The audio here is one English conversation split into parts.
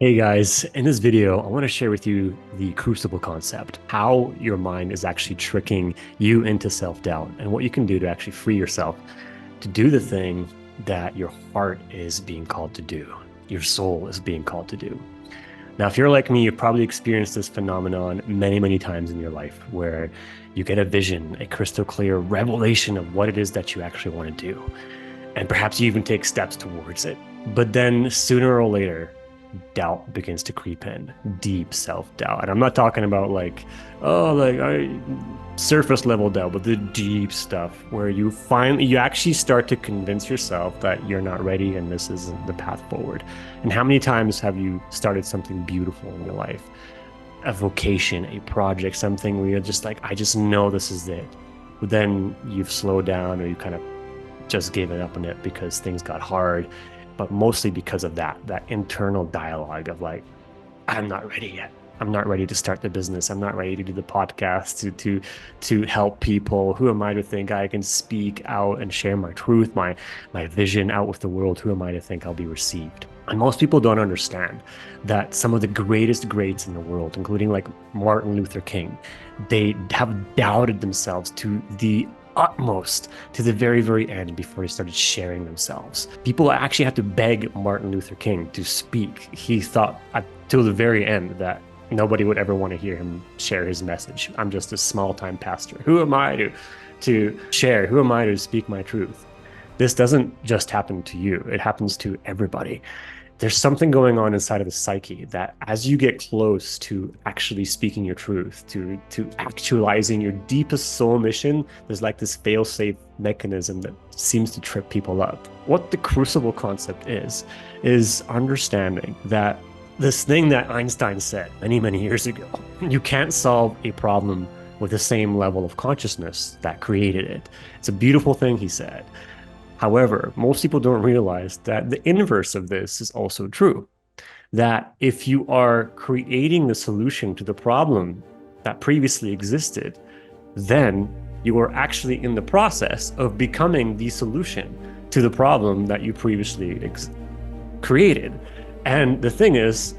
Hey guys, in this video, I want to share with you the Crucible concept, how your mind is actually tricking you into self-doubt and what you can do to actually free yourself to do the thing that your heart is being called to do, your soul is being called to do. Now, if you're like me, you've probably experienced this phenomenon many, many times in your life where you get a vision, a crystal clear revelation of what it is that you actually want to do. And perhaps you even take steps towards it. But then sooner or later, doubt begins to creep in, deep self-doubt. And I'm not talking about surface level doubt, but the deep stuff where you actually start to convince yourself that you're not ready and this isn't the path forward. And how many times have you started something beautiful in your life? A vocation, a project, something where you're just like, I just know this is it. But then you've slowed down or you kind of just gave it up on it because things got hard, but mostly because of that internal dialogue of like, I'm not ready yet. I'm not ready to start the business. I'm not ready to do the podcast, to help people. Who am I to think I can speak out and share my truth, my vision out with the world? Who am I to think I'll be received? And most people don't understand that some of the greatest greats in the world, including like Martin Luther King, they have doubted themselves to the utmost, to the very, very end before he started sharing themselves. People actually had to beg Martin Luther King to speak. He thought till the very end that nobody would ever want to hear him share his message. I'm just a small-time pastor. Who am I to share? Who am I to speak my truth? This doesn't just happen to you. It happens to everybody. There's something going on inside of the psyche that as you get close to actually speaking your truth, to actualizing your deepest soul mission, there's like this fail-safe mechanism that seems to trip people up. What the Crucible concept is understanding that this thing that Einstein said many, many years ago, you can't solve a problem with the same level of consciousness that created it. It's a beautiful thing, he said. However, most people don't realize that the inverse of this is also true. That if you are creating the solution to the problem that previously existed, then you are actually in the process of becoming the solution to the problem that you previously created. And the thing is,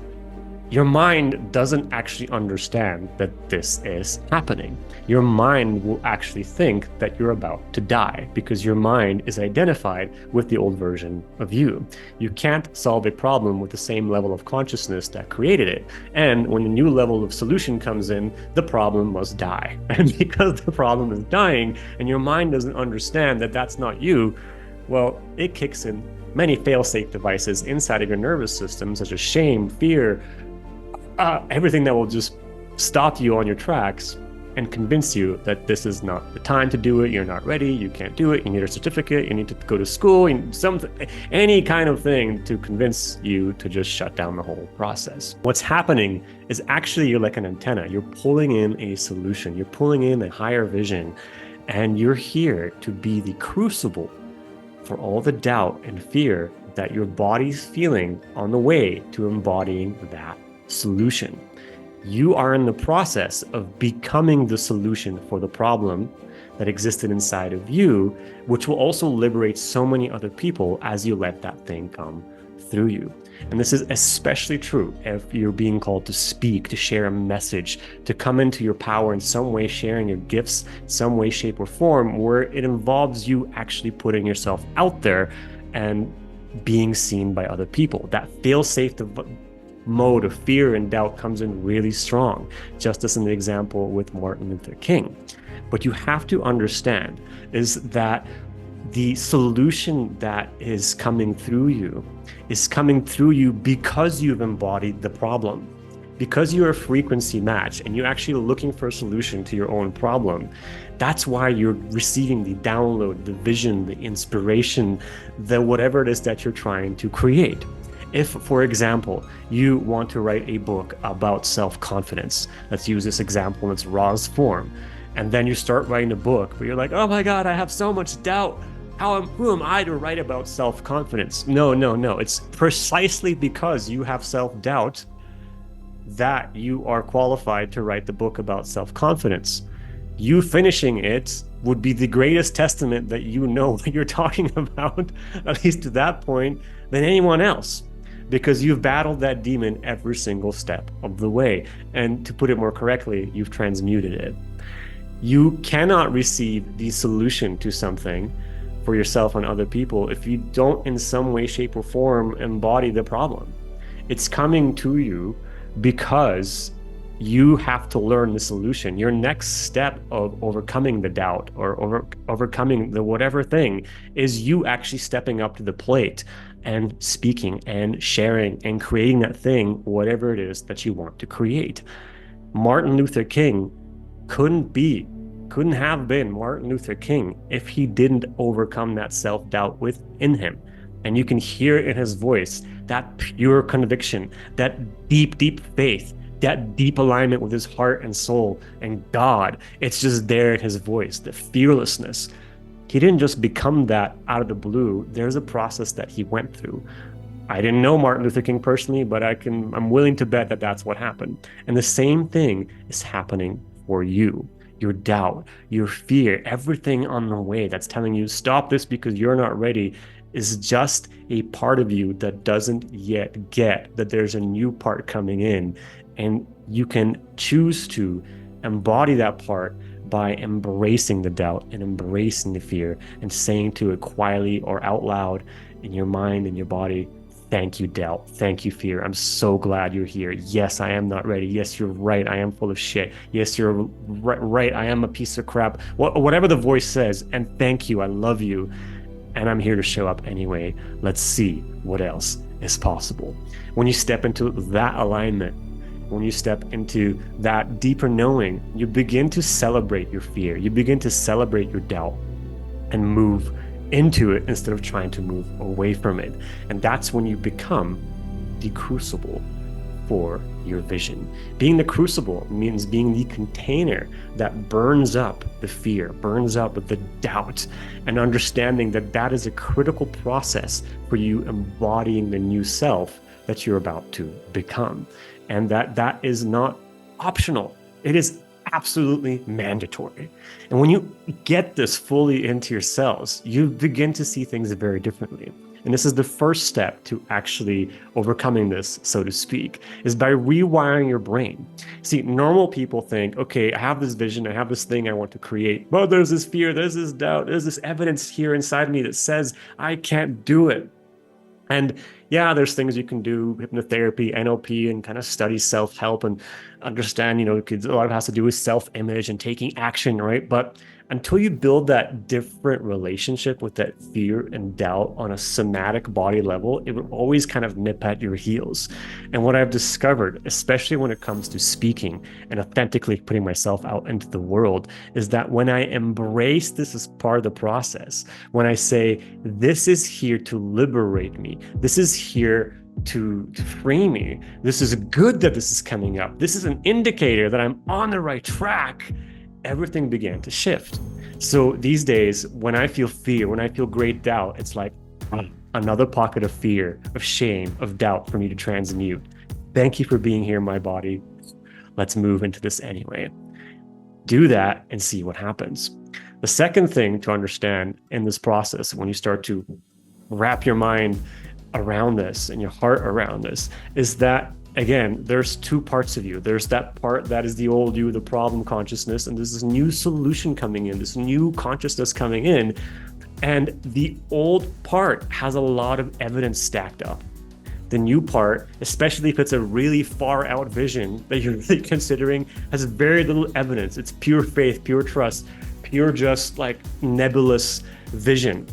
your mind doesn't actually understand that this is happening. Your mind will actually think that you're about to die because your mind is identified with the old version of you. You can't solve a problem with the same level of consciousness that created it. And when a new level of solution comes in, the problem must die. And because the problem is dying and your mind doesn't understand that that's not you, well, it kicks in many fail-safe devices inside of your nervous system, such as shame, fear, everything that will just stop you on your tracks and convince you that this is not the time to do it. You're not ready. You can't do it. You need a certificate. You need to go to school. Any kind of thing to convince you to just shut down the whole process. What's happening is actually you're like an antenna. You're pulling in a solution. You're pulling in a higher vision, and you're here to be the crucible for all the doubt and fear that your body's feeling on the way to embodying that solution. You are in the process of becoming the solution for the problem that existed inside of you, which will also liberate so many other people as you let that thing come through you. And this is especially true if you're being called to speak, to share a message, to come into your power in some way, sharing your gifts, some way, shape, or form, where it involves you actually putting yourself out there and being seen by other people. That fail-safe mode of fear and doubt comes in really strong, just as in the example with Martin Luther King. But you have to understand is that the solution that is coming through you because you've embodied the problem. Because you're a frequency match and you're actually looking for a solution to your own problem. That's why you're receiving the download, the vision, the inspiration, the whatever it is that you're trying to create. If, for example, you want to write a book about self-confidence, let's use this example in its rawest form, and then you start writing a book where you're like, oh my God, I have so much doubt. Who am I to write about self-confidence? No. It's precisely because you have self-doubt that you are qualified to write the book about self-confidence. You finishing it would be the greatest testament that you know what you're talking about, at least to that point, than anyone else. because you've battled that demon every single step of the way. And to put it more correctly, you've transmuted it. You cannot receive the solution to something for yourself and other people if you don't, in some way, shape, or form, embody the problem. It's coming to you because you have to learn the solution. Your next step of overcoming the doubt or overcoming the whatever thing is you actually stepping up to the plate and speaking and sharing and creating that thing, whatever it is that you want to create. Martin Luther King couldn't have been Martin Luther King if he didn't overcome that self-doubt within him. And you can hear it in his voice, that pure conviction, that deep, deep faith, that deep alignment with his heart and soul and God. It's just there in his voice, the fearlessness. He didn't just become that out of the blue. There's a process that he went through. I didn't know Martin Luther King personally, but I'm willing to bet that that's what happened. And the same thing is happening for you. Your doubt, your fear, everything on the way that's telling you stop this because you're not ready is just a part of you that doesn't yet get that there's a new part coming in. And you can choose to embody that part by embracing the doubt and embracing the fear and saying to it quietly or out loud in your mind and your body, thank you, doubt. Thank you, fear. I'm so glad you're here. Yes, I am not ready. Yes, you're right. I am full of shit. Yes, you're right. I am a piece of crap. Whatever the voice says, and thank you. I love you. And I'm here to show up anyway. Let's see what else is possible. When you step into that alignment, when you step into that deeper knowing, you begin to celebrate your fear. You begin to celebrate your doubt and move into it instead of trying to move away from it. And that's when you become the crucible for your vision. Being the crucible means being the container that burns up the fear, burns up the doubt, and understanding that that is a critical process for you embodying the new self that you're about to become. And that is not optional. It is absolutely mandatory. And when you get this fully into your cells, you begin to see things very differently. And this is the first step to actually overcoming this, so to speak, is by rewiring your brain. See, normal people think, okay, I have this vision, I have this thing I want to create, but there's this fear, there's this doubt, there's this evidence here inside me that says I can't do it. And yeah, there's things you can do, hypnotherapy, NLP, and kind of study self-help and understand, a lot of it has to do with self-image and taking action, right? But until you build that different relationship with that fear and doubt on a somatic body level, it will always kind of nip at your heels. And what I've discovered, especially when it comes to speaking and authentically putting myself out into the world, is that when I embrace this as part of the process, when I say, this is here to liberate me, this is here to free me, this is good that this is coming up, this is an indicator that I'm on the right track, everything began to shift. So these days, when I feel fear, when I feel great doubt, it's like another pocket of fear, of shame, of doubt for me to transmute. Thank you for being here, my body. Let's move into this anyway. Do that and see what happens. The second thing to understand in this process, when you start to wrap your mind around this and your heart around this, is that again, there's two parts of you. There's that part that is the old you, the problem consciousness, and there's this new solution coming in, this new consciousness coming in. And the old part has a lot of evidence stacked up. The new part, especially if it's a really far out vision that you're really considering, has very little evidence. It's pure faith, pure trust, pure just like nebulous vision.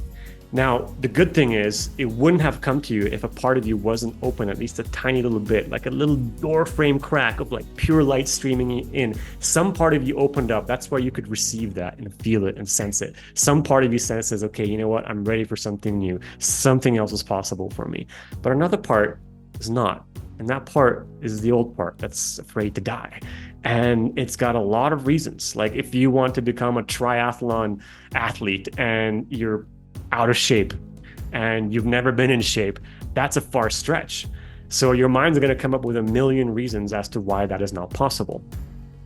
Now, the good thing is it wouldn't have come to you if a part of you wasn't open at least a tiny little bit, like a little door frame crack of like pure light streaming in. Some part of you opened up. That's why you could receive that and feel it and sense it. Some part of you says, okay, you know what? I'm ready for something new. Something else is possible for me. But another part is not. And that part is the old part that's afraid to die. And it's got a lot of reasons. Like if you want to become a triathlon athlete and you're out of shape and you've never been in shape, that's a far stretch. So your mind's going to come up with a million reasons as to why that is not possible.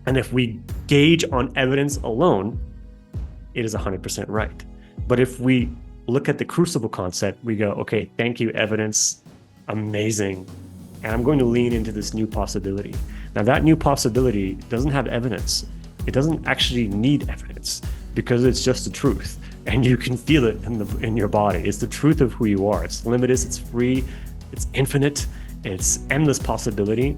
And if we gauge on evidence alone, it is 100% right. But if we look at the crucible concept, we go, okay, thank you, evidence. amazing. And I'm going to lean into this new possibility. Now, that new possibility doesn't have evidence. It doesn't actually need evidence because it's just the truth. And you can feel it in your body. It's the truth of who you are. It's limitless, it's free, it's infinite, it's endless possibility.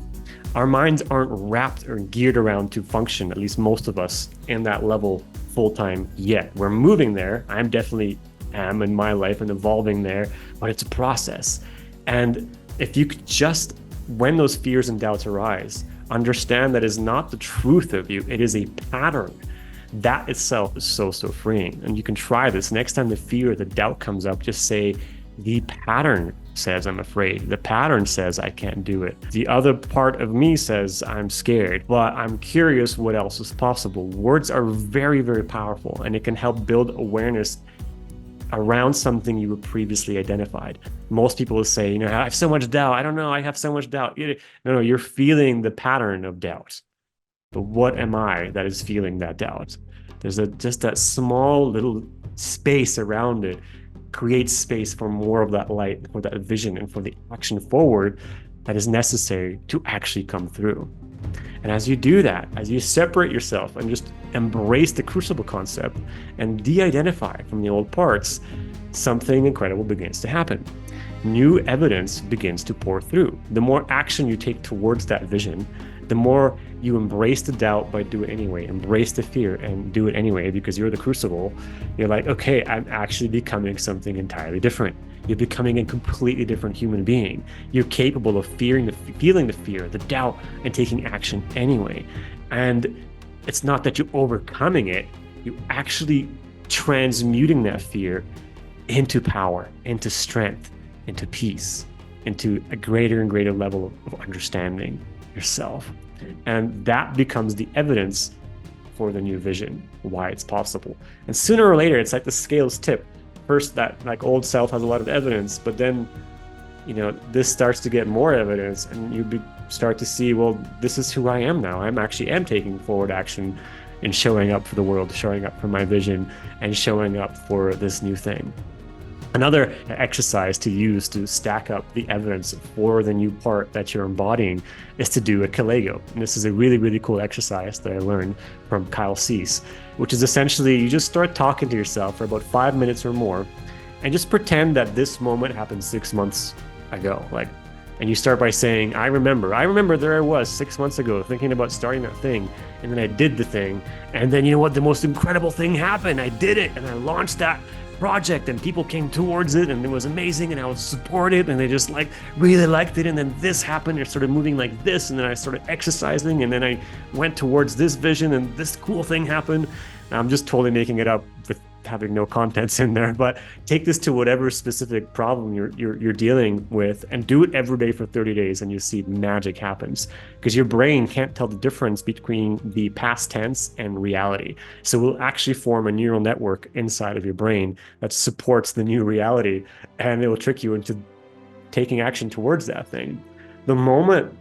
Our minds aren't wrapped or geared around to function, at least most of us, in that level full time yet. We're moving there. I'm definitely am in my life and evolving there, but it's a process. And if you could just, when those fears and doubts arise, understand that is not the truth of you, it is a pattern. That itself is so freeing. And you can try this. Next time the fear, the doubt comes up, just say, the pattern says I'm afraid. The pattern says I can't do it. The other part of me says I'm scared, but I'm curious what else is possible. Words are very powerful, and it can help build awareness around something you were previously identified. Most people will say, I have so much doubt. I don't know. I have so much doubt. No, you're feeling the pattern of doubt. But what am I that is feeling that doubt? There's just that small little space around it creates space for more of that light, for that vision, and for the action forward that is necessary to actually come through. And as you do that, as you separate yourself and just embrace the crucible concept and de-identify from the old parts, something incredible begins to happen. New evidence begins to pour through. The more action you take towards that vision, the more you embrace the doubt by doing it anyway, embrace the fear and do it anyway, because you're the crucible. You're like, okay, I'm actually becoming something entirely different. You're becoming a completely different human being. You're capable of feeling the fear, the doubt, and taking action anyway. And it's not that you're overcoming it, you're actually transmuting that fear into power, into strength, into peace, into a greater and greater level of understanding yourself. And that becomes the evidence for the new vision, why it's possible. And sooner or later, it's like the scales tip. First, that like old self has a lot of evidence, but then, this starts to get more evidence, and you start to see, well, this is who I am now. I'm taking forward action in showing up for the world, showing up for my vision, and showing up for this new thing. Another exercise to use to stack up the evidence for the new part that you're embodying is to do a Kalego. And this is a really cool exercise that I learned from Kyle Cease, which is essentially you just start talking to yourself for about 5 minutes or more and just pretend that this moment happened 6 months ago. And you start by saying, I remember there I was 6 months ago thinking about starting that thing, and then I did the thing, and then you know what, the most incredible thing happened. I did it, and I launched that project, and people came towards it, and it was amazing, and I was supported, and they just really liked it. And then this happened, it started moving like this, and then I started exercising, and then I went towards this vision, and this cool thing happened. Now, I'm just totally making it up with having no contents in there, but take this to whatever specific problem you're dealing with and do it every day for 30 days, and you see magic happens, because your brain can't tell the difference between the past tense and reality. So we'll actually form a neural network inside of your brain that supports the new reality, and it will trick you into taking action towards that thing. The moment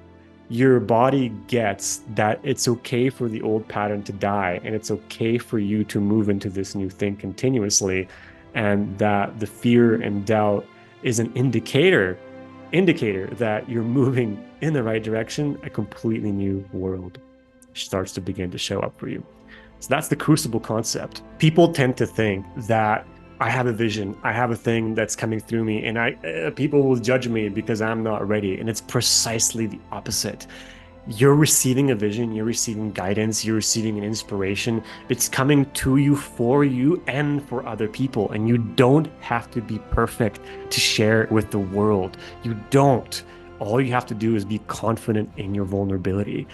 your body gets that it's okay for the old pattern to die, and it's okay for you to move into this new thing continuously, and that the fear and doubt is an indicator that you're moving in the right direction, a completely new world starts to begin to show up for you. So that's the crucible concept. People tend to think that I have a vision, I have a thing that's coming through me, and people will judge me because I'm not ready. And it's precisely the opposite. You're receiving a vision, you're receiving guidance, you're receiving an inspiration. It's coming to you, for you, and for other people. And you don't have to be perfect to share it with the world. You don't. All you have to do is be confident in your vulnerability.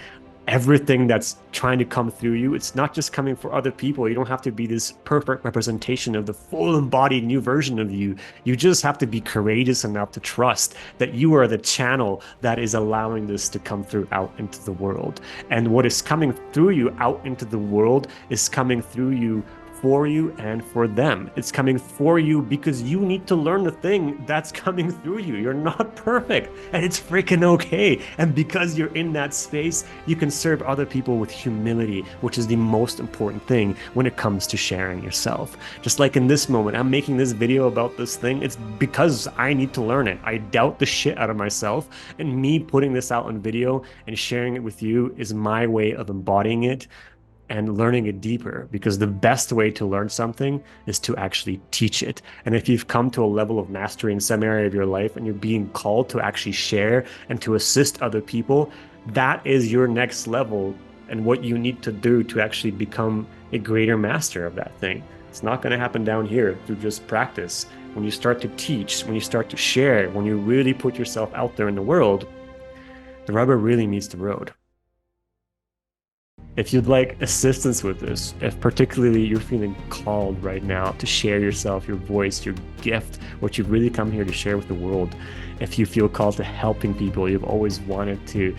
Everything that's trying to come through you, it's not just coming for other people. You don't have to be this perfect representation of the full embodied new version of you. You just have to be courageous enough to trust that you are the channel that is allowing this to come through out into the world. And what is coming through you out into the world is coming through you for you and for them. It's coming for you because you need to learn the thing that's coming through you. You're not perfect, and it's freaking okay. And because you're in that space, you can serve other people with humility, which is the most important thing when it comes to sharing yourself. Just like in this moment, I'm making this video about this thing. It's because I need to learn it. I doubt the shit out of myself, and me putting this out on video and sharing it with you is my way of embodying it and learning it deeper, because the best way to learn something is to actually teach it. And if you've come to a level of mastery in some area of your life and you're being called to actually share and to assist other people, that is your next level and what you need to do to actually become a greater master of that thing. It's not going to happen down here through just practice. When you start to teach, when you start to share, when you really put yourself out there in the world, the rubber really meets the road. If you'd like assistance with this, if particularly you're feeling called right now to share yourself, your voice, your gift, what you've really come here to share with the world, if you feel called to helping people, you've always wanted to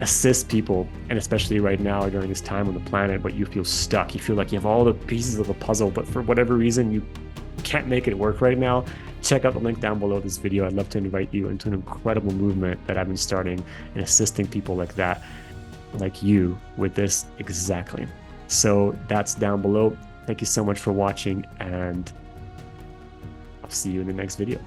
assist people, and especially right now during this time on the planet, but you feel stuck, you feel like you have all the pieces of the puzzle, but for whatever reason, you can't make it work right now, check out the link down below this video. I'd love to invite you into an incredible movement that I've been starting and assisting people like that, like you, with this exactly. So that's down below. Thank you so much for watching, and I'll see you in the next video.